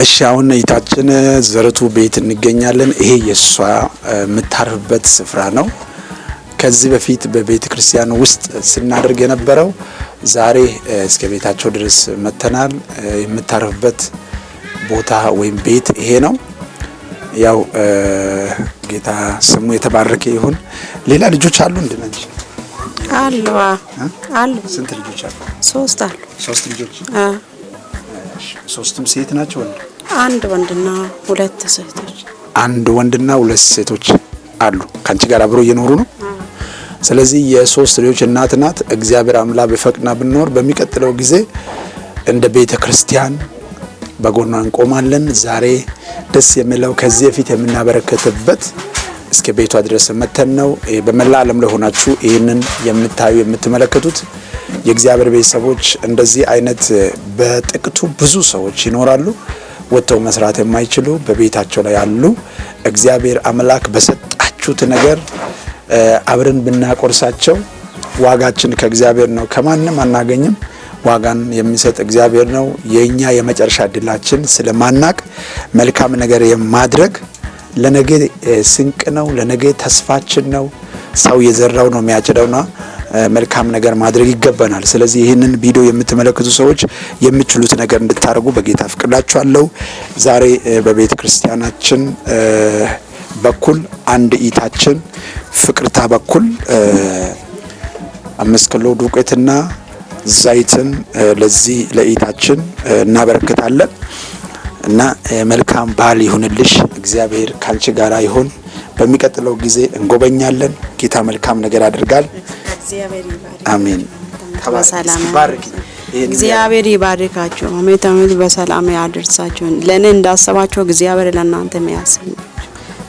እሺ አሁን እይታችን ዘርቱ ቤት እንገኛለን። ይሄ የሷ የምታርፍበት ስፍራ ነው። ከዚህ በፊት በቤተ ክርስቲያን ውስጥ ስናደርግ የነበረው ዛሬ እስከ ቤታቸው ድረስ መተናል። የምታርፍበት ቦታ ወይም ቤት ይሄ ነው። ያው ጌታ ስሙ የተባረከ ይሁን። ሌላ ልጆች አሉ እንዴ? አሉ። ስንት ልጆች አሉ? 3 አሉ። 3 ልጆች? ሶስቱም ሴት ናቸው ወንድ? አንድ ወንድና 2 ሴቶች። አንድ ወንድና 2 ሴቶች አሉ። ካንቺ ጋር አብሮ እየኖሩ ነው። ስለዚህ የ3 ልጆች እናት ናት። እግዚአብሔር አምላክ በፈቅና ብንኖር በሚቀጥለው ጊዜ እንደ ቤተ ክርስቲያን በጎኗ እንቆማለን። ዛሬ ደስ የሚለው ከዚህ በፊት የምናበረከትበት እስከ ቤቷ ድረስ መተን ነው። በመላ ዓለም ላይ ሆናችሁ ይህንን የምታዩ የምትመለከቱት የእግዚአብሔር ቤተሰቦች እንደዚህ አይነት በጥቅቱ ብዙ ሰዎች ይኖራሉ። ወጥተው መስራት የማይችሉ በቤታቸው ላይ ያሉ እግዚአብሔር አምላክ በሰጣችሁት ነገር አብረን ብናቆርሳቸው ዋጋችን ከእግዚአብሔር ነው። ከማንም አናገኝም። ዋጋን የሚሰጥ እግዚአብሔር ነው። የኛ የመጨረሻ እድላችን ስለማናቅ መልካም ነገር የማድረግ ለነገ ስንቅ ነው፣ ለነገ ተስፋችን ነው። ሰው የዘራው ነው የሚያጭደውና መልካም ነገር ማድረግ ይገባናል። ስለዚህ ይህንን ቪዲዮ የምትመለከቱ ሰዎች የምትችሉት ነገር እንድታደርጉ በጌታ ፍቅዳችኋለሁ። ዛሬ በቤተ ክርስቲያናችን በኩል አንድ ኢታችን ፍቅርታ በኩል 5 ኪሎ ዱቄትና ዘይትን ለዚህ ለኢታችን እናበረክታለን እና መልካም በዓል ይሁንልሽ። እግዚአብሔር ካንቺ ጋር ይሁን። በሚቀጥለው ጊዜ እንጎበኛለን። ጌታ መልካም ነገር ያደርጋል። አሜን። እግዚአብሔር ይባርካችሁ። አሜን። በሰላም ያደርሳችሁ። ለኔ እንዳሰባችሁ እግዚአብሔር ለእናንተ የሚያስብ።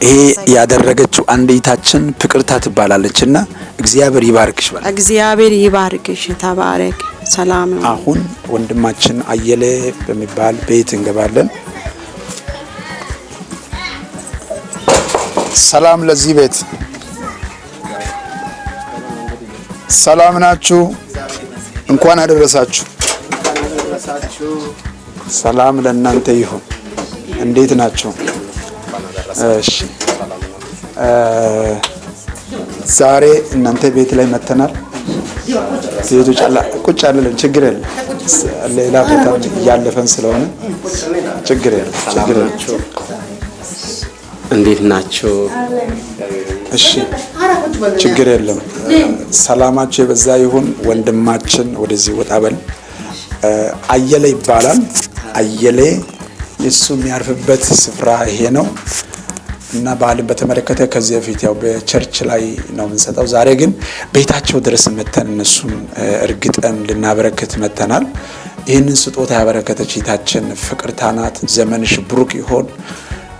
ይሄ ያደረገችው አንዲታችን ፍቅርታ ትባላለችና እግዚአብሔር ይባርክሽ ባለ እግዚአብሔር ይባርክሽ። ተባረክ። ሰላም ነው። አሁን ወንድማችን አየለ በሚባል ቤት እንገባለን። ሰላም ለዚህ ቤት። ሰላም ናችሁ? እንኳን አደረሳችሁ። ሰላም ለእናንተ ይሁን። እንዴት ናችሁ? እሺ ዛሬ እናንተ ቤት ላይ መተናል። ሴቶች ቁጭ አለልን፣ ችግር የለም። ሌላ ቦታ እያለፈን ስለሆነ ችግር የለም። እንዴት ናችሁ? እሺ ችግር የለም። ሰላማችሁ የበዛ ይሁን። ወንድማችን ወደዚህ ወጣ በል። አየለ ይባላል። አየለ የሱ የሚያርፍበት ስፍራ ይሄ ነው እና በዓልን በተመለከተ ከዚህ በፊት ያው በቸርች ላይ ነው የምንሰጠው። ዛሬ ግን ቤታቸው ድረስ መተን እነሱን እርግጠን ልናበረክት መተናል። ይህንን ስጦታ ያበረከተች እህታችን ፍቅርታ ናት። ዘመንሽ ብሩክ ይሆን።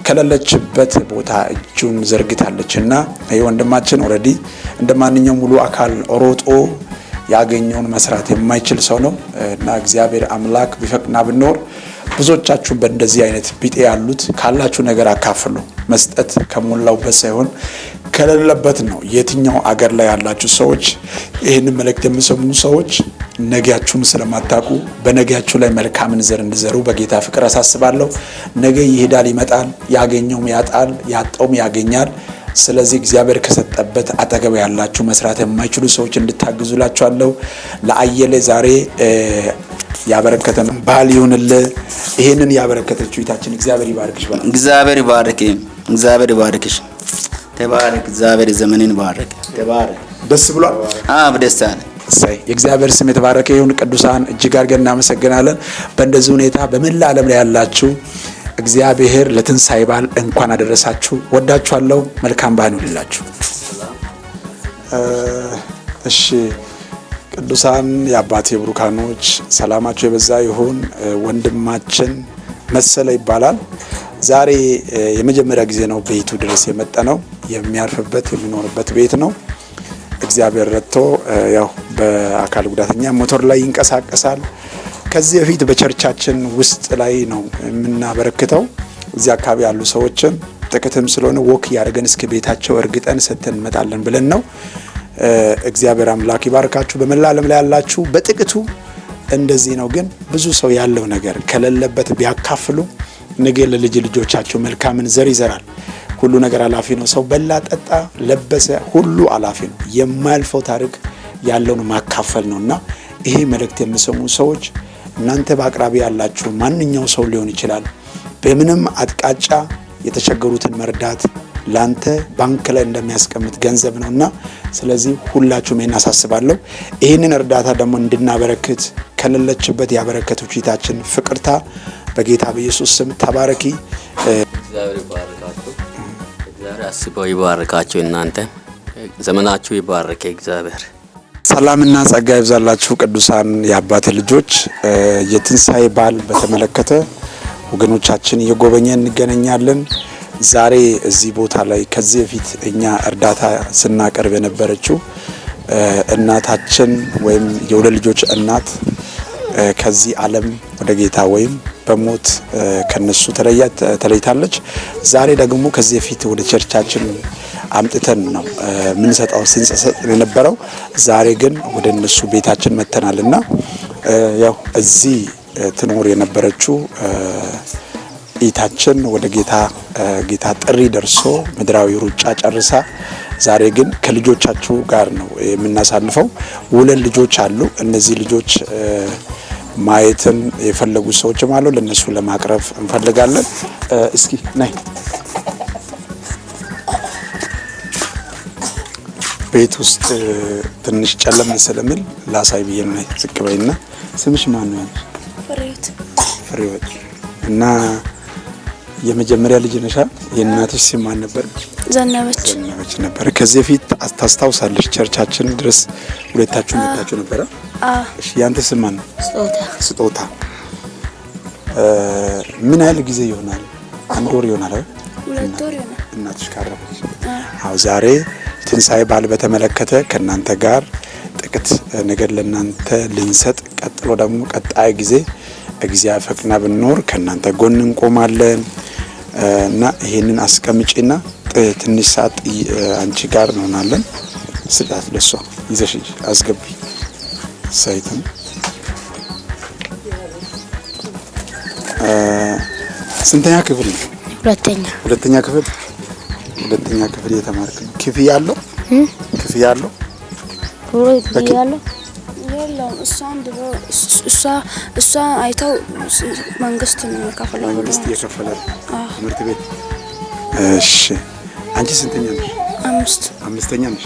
ከሌለችበት ቦታ እጁን ዘርግታለች እና ይህ ወንድማችን ኦልሬዲ እንደ ማንኛውም ሙሉ አካል ሮጦ ያገኘውን መስራት የማይችል ሰው ነው እና እግዚአብሔር አምላክ ቢፈቅና ብንኖር ብዙዎቻችሁ በእንደዚህ አይነት ቢጤ ያሉት ካላችሁ ነገር አካፍሉ። መስጠት ከሞላውበት ሳይሆን ከሌለበት ነው። የትኛው አገር ላይ ያላችሁ ሰዎች ይህንን መልእክት የምሰሙ ሰዎች ነገያችሁን ስለማታውቁ በነገያችሁ ላይ መልካምን ዘር እንድዘሩ በጌታ ፍቅር አሳስባለሁ። ነገ ይሄዳል ይመጣል፣ ያገኘውም ያጣል፣ ያጣውም ያገኛል። ስለዚህ እግዚአብሔር ከሰጠበት አጠገብ ያላችሁ መስራት የማይችሉ ሰዎች እንድታግዙላችኋለሁ። ለአየለ ዛሬ ያበረከተን በዓል ይሁንልህ። ይሄንን ያበረከተችው እህታችን እግዚአብሔር ይባርክሽ። እግዚአብሔር ይባርክ። እግዚአብሔር ይባርክሽ። ተባረክ። እግዚአብሔር ዘመንን ባረክ። ተባረክ። ደስ ብሏል? ደስ አለ። የእግዚአብሔር ስም የተባረከ ይሁን። ቅዱሳን እጅግ አድርገን እናመሰግናለን። በእንደዚህ ሁኔታ በመላ ዓለም ላይ ያላችሁ እግዚአብሔር ለትንሣኤ በዓል እንኳን አደረሳችሁ። ወዳችኋለሁ። መልካም በዓል ይሁንላችሁ። እሺ ቅዱሳን የአባቴ ብሩካኖች ሰላማችሁ የበዛ ይሁን። ወንድማችን መሰለ ይባላል። ዛሬ የመጀመሪያ ጊዜ ነው ቤቱ ድረስ የመጣ ነው። የሚያርፍበት የሚኖርበት ቤት ነው። እግዚአብሔር ረድቶ ያው በአካል ጉዳተኛ ሞተር ላይ ይንቀሳቀሳል። ከዚህ በፊት በቸርቻችን ውስጥ ላይ ነው የምናበረክተው። እዚህ አካባቢ ያሉ ሰዎችም ጥቂትም ስለሆነ ወክ ያደርገን እስከ ቤታቸው እርግጠን ሰጥተን እንመጣለን ብለን ነው። እግዚአብሔር አምላክ ይባርካችሁ። በመላ ዓለም ላይ ያላችሁ በጥቂቱ እንደዚህ ነው። ግን ብዙ ሰው ያለው ነገር ከሌለበት ቢያካፍሉ ነገ ለልጅ ልጆቻቸው መልካምን ዘር ይዘራል። ሁሉ ነገር አላፊ ነው። ሰው በላ፣ ጠጣ፣ ለበሰ ሁሉ አላፊ ነው። የማያልፈው ታሪክ ያለውን ማካፈል ነውና ይሄ መልእክት የሚሰሙ ሰዎች እናንተ በአቅራቢ ያላችሁ ማንኛው ሰው ሊሆን ይችላል። በምንም አጥቃጫ የተቸገሩትን መርዳት ላንተ ባንክ ላይ እንደሚያስቀምጥ ገንዘብ ነውና ስለዚህ ሁላችሁም ይሄን አሳስባለሁ። ይሄንን እርዳታ ደግሞ እንድናበረክት ከሌለችበት ያበረከተው ፊታችን ፍቅርታ በጌታ በኢየሱስ ስም ተባረኪ። እግዚአብሔር ይባርካችሁ። እግዚአብሔር አስበው ይባርካችሁ። እናንተ ዘመናችሁ ይባረክ እግዚአብሔር። ሰላምና ጸጋ ይብዛላችሁ ቅዱሳን የአባቴ ልጆች። የትንሣኤ በዓል በተመለከተ ወገኖቻችን እየጎበኘ እንገናኛለን። ዛሬ እዚህ ቦታ ላይ ከዚህ በፊት እኛ እርዳታ ስናቀርብ የነበረችው እናታችን ወይም የሁለት ልጆች እናት ከዚህ ዓለም ወደ ጌታ ወይም በሞት ከነሱ ተለይታለች። ዛሬ ደግሞ ከዚህ በፊት ወደ ቸርቻችን አምጥተን ነው ምንሰጣው ስንሰጥ የነበረው። ዛሬ ግን ወደ እነሱ ቤታችን መተናልና ያው እዚህ ትኖር የነበረችው ኢታችን ወደ ጌታ ጥሪ ደርሶ ምድራዊ ሩጫ ጨርሳ ዛሬ ግን ከልጆቻችሁ ጋር ነው የምናሳልፈው። ሁለት ልጆች አሉ። እነዚህ ልጆች ማየትን የፈለጉ ሰዎችም አሉ። ለነሱ ለማቅረብ እንፈልጋለን። እስኪ ነይ ቤት ውስጥ ትንሽ ጨለም ስለሚል ላሳይ ብዬ ነው። ዝቅ በይና ስምሽ ማን ነው? ፍሬህይወት። እና የመጀመሪያ ልጅ ነሻ? የእናትሽ ስም ማን ነበር? ዘነበች ነበር። ከዚህ በፊት ታስታውሳለሽ? ቸርቻችን ድረስ ሁለታችሁ መጣችሁ ነበር? እሺ። ያንተ ስም ማን ነው? ስጦታ። ምን ያህል ጊዜ ይሆናል? አንድ ወር ይሆናል? 2 ወር ይሆናል እናትሽ ካረፈች? አዎ። ዛሬ ትንሣኤ በዓል በተመለከተ ከእናንተ ጋር ጥቂት ነገር ለእናንተ ልንሰጥ፣ ቀጥሎ ደግሞ ቀጣይ ጊዜ እግዚአብሔር ፈቅና ብንኖር ከእናንተ ጎን እንቆማለን እና ይሄንን አስቀምጪና ትንሽ ሰዓት አንቺ ጋር እንሆናለን። ስጣት ለሷ ይዘሽ አስገቢ። ሳይተም ስንተኛ ክፍል ነው? ሁለተኛ ክፍል እየተማርክ ነው? ክፍያ አለው? የለውም። እሷ አይተው መንግስት ነው የሚከፍለው። መንግስት እየከፈለ ትምህርት ቤት። እሺ። አንቺ ስንተኛ ነሽ? አምስተኛ ነሽ?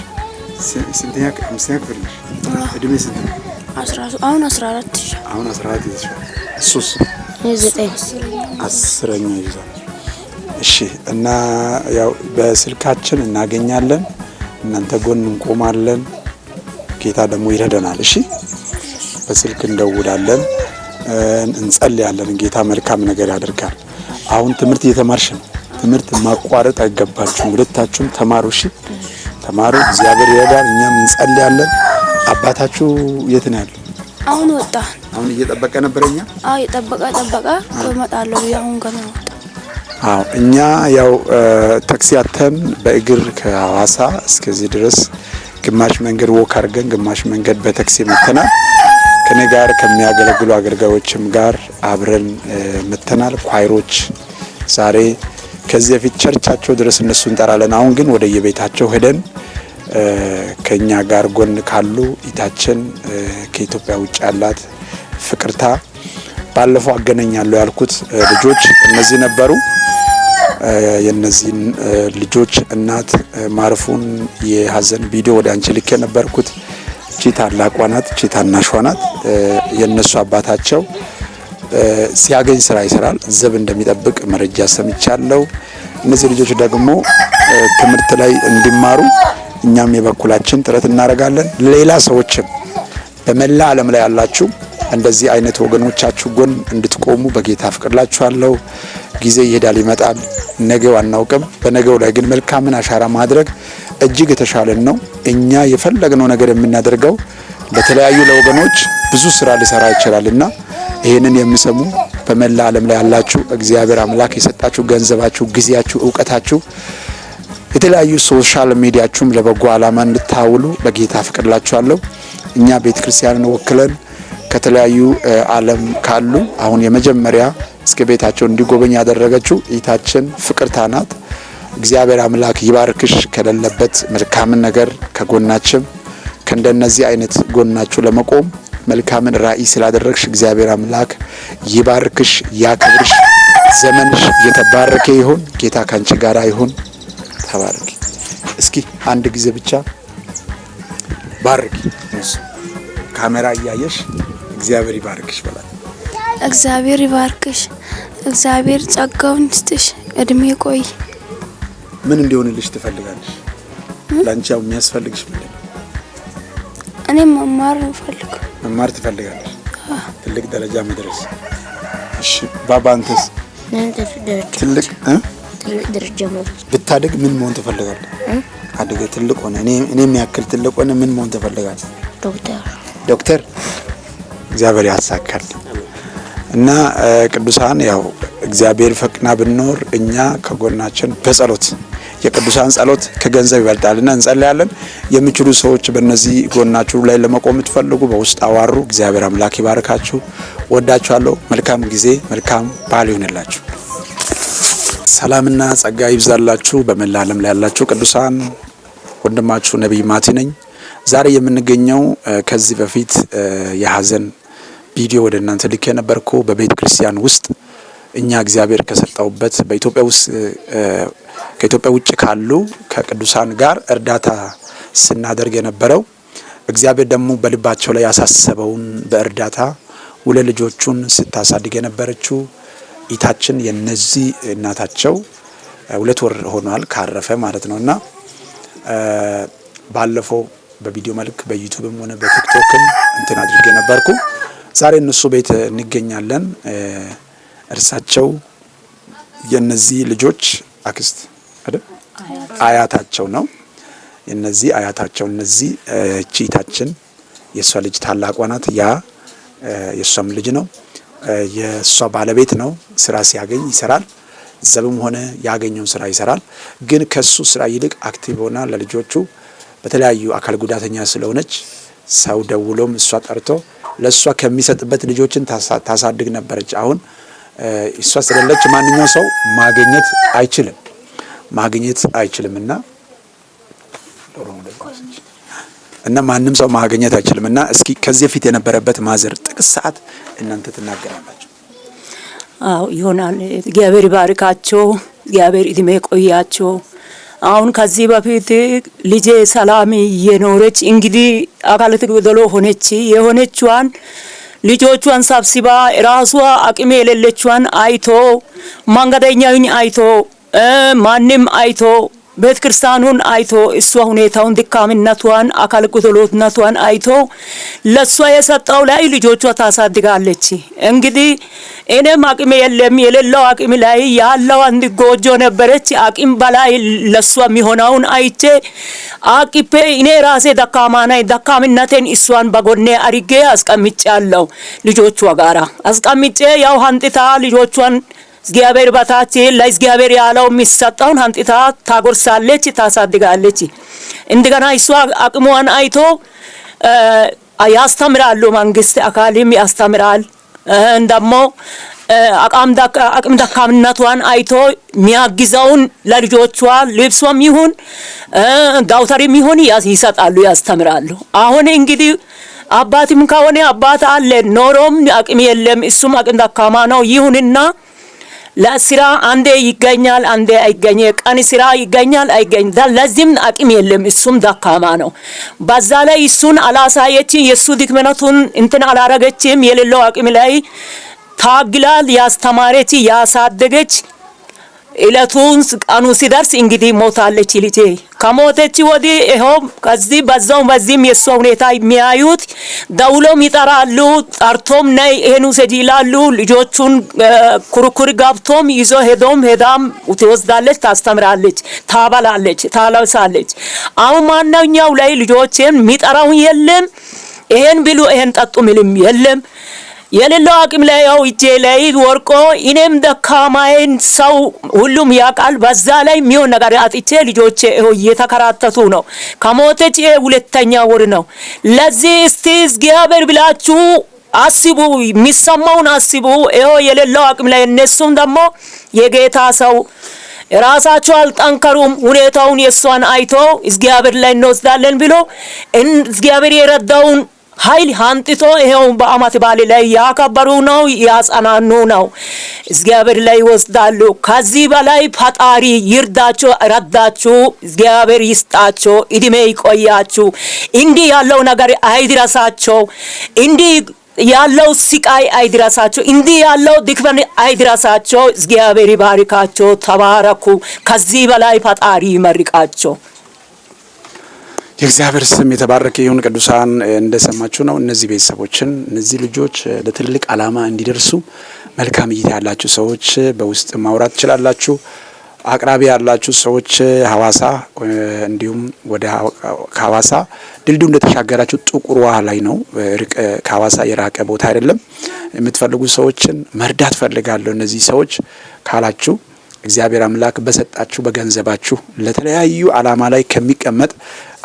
አምስተኛ ክፍል ነሽ? እድሜ ስንት ነው? አሁን 14 ይዘሻል። እሱስ 10ኛ ይዟል። እሺ። እና ያው በስልካችን እናገኛለን፣ እናንተ ጎን እንቆማለን። ጌታ ደግሞ ይረዳናል። እሺ። በስልክ እንደውላለን፣ እንጸልያለን። ጌታ መልካም ነገር ያደርጋል። አሁን ትምህርት እየተማርሽ ነው። ትምህርት ማቋረጥ አይገባችሁም። ሁለታችሁም ተማሩ። እሺ፣ ተማሩ። እግዚአብሔር ይረዳል። እኛም እንጸልያለን። አባታችሁ የት ነው ያለው? አሁን ወጣ። አሁን እየጠበቀ ነበረኛ? አዎ፣ እየጠበቀ እመጣለሁ አሁን ገና ወጣ። አዎ። እኛ ያው ታክሲ አተን በእግር ከሐዋሳ እስከዚህ ድረስ ግማሽ መንገድ ወክ አድርገን ግማሽ መንገድ በታክሲ መተናል። ከኔ ጋር ከሚያገለግሉ አገልጋዮችም ጋር አብረን መተናል። ኳይሮች ዛሬ ከዚህ በፊት ቸርቻቸው ድረስ እነሱ እንጠራለን። አሁን ግን ወደ የቤታቸው ሄደን ከኛ ጋር ጎን ካሉ ኢታችን ከኢትዮጵያ ውጭ ያላት ፍቅርታ ባለፈው አገናኛለሁ ያልኩት ልጆች እነዚህ ነበሩ። የነዚህን ልጆች እናት ማረፉን የሀዘን ቪዲዮ ወደ አንቺ ልኬ ነበርኩት። እቺ ታላቋ ናት፣ እቺ ታናሿ ናት። የነሱ አባታቸው ሲያገኝ ስራ ይሰራል፣ ዘብ እንደሚጠብቅ መረጃ ሰምቻለሁ። እነዚህ ልጆች ደግሞ ትምህርት ላይ እንዲማሩ እኛም የበኩላችን ጥረት እናደርጋለን። ሌላ ሰዎችም በመላ ዓለም ላይ ያላችሁ እንደዚህ አይነት ወገኖቻችሁ ጎን እንድትቆሙ በጌታ ፍቅርላችኋለሁ። ጊዜ ይሄዳል ይመጣል፣ ነገው አናውቅም። በነገው ላይ ግን መልካምን አሻራ ማድረግ እጅግ የተሻለን ነው። እኛ የፈለግነው ነገር የምናደርገው ለተለያዩ ለወገኖች ብዙ ስራ ሊሰራ ይችላልና ይሄንን የሚሰሙ በመላ ዓለም ላይ ያላችሁ እግዚአብሔር አምላክ የሰጣችሁ ገንዘባችሁ፣ ጊዜያችሁ፣ ዕውቀታችሁ የተለያዩ ሶሻል ሚዲያችሁም ለበጎ ዓላማ እንድታውሉ በጌታ ፍቅርላችኋለሁ። እኛ ቤተክርስቲያንን ወክለን ከተለያዩ ዓለም ካሉ አሁን የመጀመሪያ እስከ ቤታቸው እንዲጎበኝ ያደረገችው እህታችን ፍቅርታ ናት። እግዚአብሔር አምላክ ይባርክሽ። ከሌለበት መልካምን ነገር ከጎናችን ከእንደነዚህ አይነት ጎናችሁ ለመቆም መልካምን ራእይ ስላደረግሽ እግዚአብሔር አምላክ ይባርክሽ፣ ያክብርሽ። ዘመንሽ የተባረከ ይሁን። ጌታ ካንቺ ጋር ይሁን። ተባረኪ። እስኪ አንድ ጊዜ ብቻ ባርኪ። ካሜራ እያየሽ እግዚአብሔር ይባርክሽ በላት። እግዚአብሔር ይባርክሽ። እግዚአብሔር ጸጋውን ይስጥሽ። እድሜ ቆይ። ምን እንዲሆንልሽ ትፈልጋለሽ? ላንቺ ያው የሚያስፈልግሽ ምንድን ነው? እኔ መማር እፈልጋለሁ። መማር ትፈልጋለሽ? ትልቅ ደረጃ መድረስ። እሺ ባባ አንተስ? ትልቅ ደረጃ መድረስ። ብታድግ ምን መሆን ትፈልጋለህ? አድገ ትልቅ ሆነ እኔ የሚያክል ትልቅ ሆነ ምን መሆን ትፈልጋለህ? ዶክተር። እግዚአብሔር ያሳካል። እና ቅዱሳን ያው እግዚአብሔር ፈቅና ብንኖር እኛ ከጎናችን በጸሎት የቅዱሳን ጸሎት ከገንዘብ ይበልጣልና እንጸልያለን። የሚችሉ ሰዎች በእነዚህ ጎናችሁ ላይ ለመቆም ትፈልጉ በውስጥ አዋሩ። እግዚአብሔር አምላክ ይባርካችሁ። ወዳችኋለሁ። መልካም ጊዜ፣ መልካም በዓል ይሁንላችሁ። ሰላምና ጸጋ ይብዛላችሁ። በመላ ዓለም ላይ ያላችሁ ቅዱሳን ወንድማችሁ ነብይ ማቲ ነኝ። ዛሬ የምንገኘው ከዚህ በፊት የሐዘን ቪዲዮ ወደ እናንተ ልኬ ነበርኩ። በቤተ ክርስቲያን ውስጥ እኛ እግዚአብሔር ከሰጣውበት በኢትዮጵያ ውስጥ ከኢትዮጵያ ውጭ ካሉ ከቅዱሳን ጋር እርዳታ ስናደርግ የነበረው እግዚአብሔር ደግሞ በልባቸው ላይ ያሳሰበውን በእርዳታ ሁለት ልጆቹን ስታሳድግ የነበረችው ኢታችን የነዚህ እናታቸው 2 ወር ሆኗል ካረፈ ማለት ነውና ባለፈው በቪዲዮ መልክ በዩቲዩብም ሆነ በቲክቶክም እንትን አድርጌ ነበርኩ። ዛሬ እነሱ ቤት እንገኛለን። እርሳቸው የነዚህ ልጆች አክስት አይደል አያታቸው ነው። የነዚህ አያታቸው እነዚህ ቺታችን የሷ ልጅ ታላቋ ናት። ያ የሷም ልጅ ነው። የሷ ባለቤት ነው። ስራ ሲያገኝ ይሰራል። ዘብም ሆነ ያገኘውን ስራ ይሰራል። ግን ከሱ ስራ ይልቅ አክቲቭ ሆና ለልጆቹ በተለያዩ አካል ጉዳተኛ ስለሆነች ሰው ደውሎም እሷ ጠርቶ ለሷ ከሚሰጥበት ልጆችን ታሳድግ ነበረች። አሁን እሷ ስለሌለች ማንኛው ሰው ማግኘት አይችልምና ማንም ሰው ማግኘት አይችልምና እስኪ ከዚህ ፊት የነበረበት ማዘር ጥቂት ሰዓት እናንተ ትናገራላችሁ። አዎ ይሆናል። እግዚአብሔር ይባርካቸው። እግዚአብሔር እድሜ ቆያቸው። አሁን ከዚህ በፊት ልጄ ሰላም የኖረች እንግዲህ አካላት ጎደሎ ሆነች። የሆነችዋን ልጆቿን ሰብስባ ራሷ አቅም የሌለችዋን አይቶ መንገደኛውን አይቶ ማንም አይቶ ቤተ ክርስቲያኑን አይቶ እሷ ሁኔታውን ድካምነቷን አካል ጎደሎነቷን አይቶ ለሷ የሰጠው ላይ ልጆቿ ታሳድጋለች። እንግዲህ እኔም አቅም የለም የሌለው አቅም ላይ ያለው አንድ ጎጆ ነበረች። አቅም በላይ ለሷ የሚሆነውን አይቼ አቅፔ እኔ ራሴ ደካማ ነኝ። ደካምነቴን እሷን በጎኔ አርጌ አስቀምጫለሁ። ልጆቿ ጋራ አስቀምጬ ያው አንጥታ ልጆቿን እግዚአብሔር በታች ለእግዚአብሔር ያለው የሚሰጠውን አንጥታ ታጎርሳለች፣ ታሳድጋለች። እንደገና እሷ አቅሟን አይቶ ያስተምራሉ። መንግስት አካልም ያስተምራል። እንደሞ አቅም ደካምነቷን አይቶ የሚያግዘውን ለልጆቿ ልብሷም ይሁን ዳውተርም ይሁን ይሰጣሉ፣ ያስተምራሉ። አሁን እንግዲህ አባትም ከሆነ አባት አለ ኖሮም አቅም የለም፣ እሱም አቅም ደካማ ነው። ይሁንና ለስራ አንዴ ይገኛል አንዴ አይገኝ፣ ቀን ስራ ይገኛል አይገኝ። ለዚህም አቅም የለም፣ እሱም ደካማ ነው። በዛ ላይ እሱን አላሳየች፣ የሱ ድክመቱን እንትን አላረገችም። የሌለው አቅም ላይ ታግላል፣ ያስተማረች ያሳደገች። እለቱን ቀኑ ሲደርስ እንግዲህ ሞታለች። ልጄ ከሞተች ወዲህ ይሄው ከዚህ በዚህም የሷ ሁኔታ የሚያዩት ደውሎም ይጠራሉ። ጠርቶም ነይ ይሄን ውሰጂ ይላሉ። ልጆቹን ኩርኩር ጋብቶም ይዞ ሄዳም ትወስዳለች፣ ታስተምራለች፣ ታበላለች፣ ታለብሳለች። አሁን ማንኛው ላይ ልጆችን የሚጠራው የለም። ይሄን ብሉ ይሄን ጠጡ ምንም የለም። የሌለው አቅም ላይ ያው እጄ ላይ ወርቆ እኔም ደካማዬን ሰው ሁሉም ያውቃል። በዛ ላይ የሚሆን ነገር አጥቼ ልጆቼ እየተከራተቱ ነው። ከሞተች 2ኛ ወር ነው። ለዚህ እስቲ እግዚአብሔር ብላችሁ አስቡ፣ የሚሰማውን አስቡ። ይኸው የሌለው አቅም ላይ እነሱም ደግሞ የጌታ ሰው ራሳቸው አልጠንከሩም። ሁኔታውን የሷን አይቶ እግዚአብሔር ላይ እንወስዳለን ብሎ እግዚአብሔር የረዳውን ኃይል አንጥቶ ይሄው በአመት በዓል ላይ ያከበሩ ነው፣ ያጸናኑ ነው። እግዚአብሔር ላይ ይወስዳሉ። ከዚህ በላይ ፈጣሪ ይርዳቸው፣ ረዳችሁ። እግዚአብሔር ይስጣቸው፣ እድሜ ይቆያችሁ። እንዲህ ያለው ነገር አይድረሳቸው። እንዲህ ያለው ስቃይ አይድረሳቸው። እንዲህ ያለው ድክመት አይድረሳቸው። እግዚአብሔር ይባርካቸው። ተባረኩ። ከዚህ በላይ ፈጣሪ ይመርቃቸው። የእግዚአብሔር ስም የተባረከ ይሁን። ቅዱሳን እንደሰማችሁ ነው። እነዚህ ቤተሰቦችን እነዚህ ልጆች ለትልቅ ዓላማ እንዲደርሱ መልካም እይታ ያላችሁ ሰዎች በውስጥ ማውራት ትችላላችሁ። አቅራቢ ያላችሁ ሰዎች ሐዋሳ እንዲሁም ወደ ሐዋሳ ድልድዩ እንደተሻገራችሁ ጥቁር ውሃ ላይ ነው። ከሐዋሳ የራቀ ቦታ አይደለም። የምትፈልጉ ሰዎችን መርዳት ፈልጋለሁ እነዚህ ሰዎች ካላችሁ እግዚአብሔር አምላክ በሰጣችሁ በገንዘባችሁ ለተለያዩ ዓላማ ላይ ከሚቀመጥ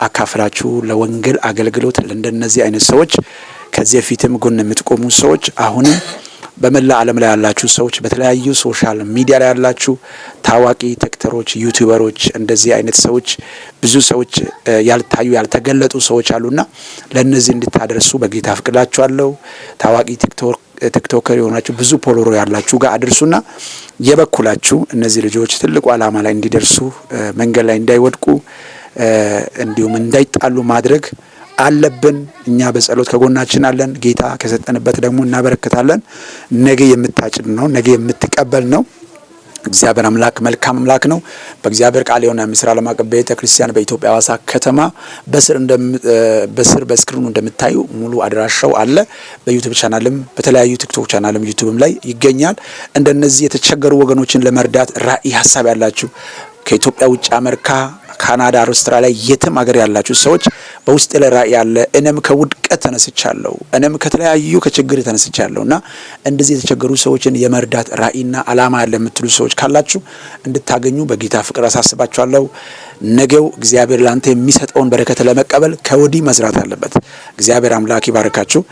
አካፍላችሁ ለወንጌል አገልግሎት ለእንደነዚህ አይነት ሰዎች ከዚህ በፊትም ጎን የምትቆሙ ሰዎች አሁንም በመላ ዓለም ላይ ያላችሁ ሰዎች በተለያዩ ሶሻል ሚዲያ ላይ ያላችሁ ታዋቂ ቲክቶከሮች፣ ዩቲዩበሮች እንደዚህ አይነት ሰዎች ብዙ ሰዎች ያልታዩ ያልተገለጡ ሰዎች አሉና ለነዚህ እንድታደርሱ በጌታ ፍቅዳችኋለሁ። ታዋቂ ቲክቶከር የሆናችሁ ብዙ ፎሎወር ያላችሁ ጋር አድርሱና የበኩላችሁ እነዚህ ልጆች ትልቁ ዓላማ ላይ እንዲደርሱ መንገድ ላይ እንዳይወድቁ እንዲሁም እንዳይጣሉ ማድረግ አለብን። እኛ በጸሎት ከጎናችን አለን። ጌታ ከሰጠንበት ደግሞ እናበረክታለን። ነገ የምታጭድ ነው፣ ነገ የምትቀበል ነው። እግዚአብሔር አምላክ መልካም አምላክ ነው። በእግዚአብሔር ቃል የሆነ ምስራቅ ዓለም አቀፍ ቤተ ክርስቲያን በኢትዮጵያ ሐዋሳ ከተማ በስር በስክሪኑ እንደምታዩ ሙሉ አድራሻው አለ። በዩቲዩብ ቻናልም በተለያዩ ቲክቶክ ቻናልም ዩቲዩብም ላይ ይገኛል። እንደነዚህ የተቸገሩ ወገኖችን ለመርዳት ራዕይ ሀሳብ ያላችሁ ከኢትዮጵያ ውጭ አሜሪካ፣ ካናዳ፣ አውስትራሊያ የትም ሀገር ያላችሁ ሰዎች በውስጥ ለራዕይ ያለ እኔም ከውድቀት ተነስቻለሁ፣ እኔም ከተለያዩ ከችግር ተነስቻለሁና እንደዚህ የተቸገሩ ሰዎችን የመርዳት ራዕይና ዓላማ ያለ የምትሉ ሰዎች ካላችሁ እንድታገኙ በጌታ ፍቅር አሳስባችኋለሁ። ነገው እግዚአብሔር ላንተ የሚሰጠውን በረከት ለመቀበል ከወዲህ መስራት አለበት። እግዚአብሔር አምላክ ይባርካችሁ።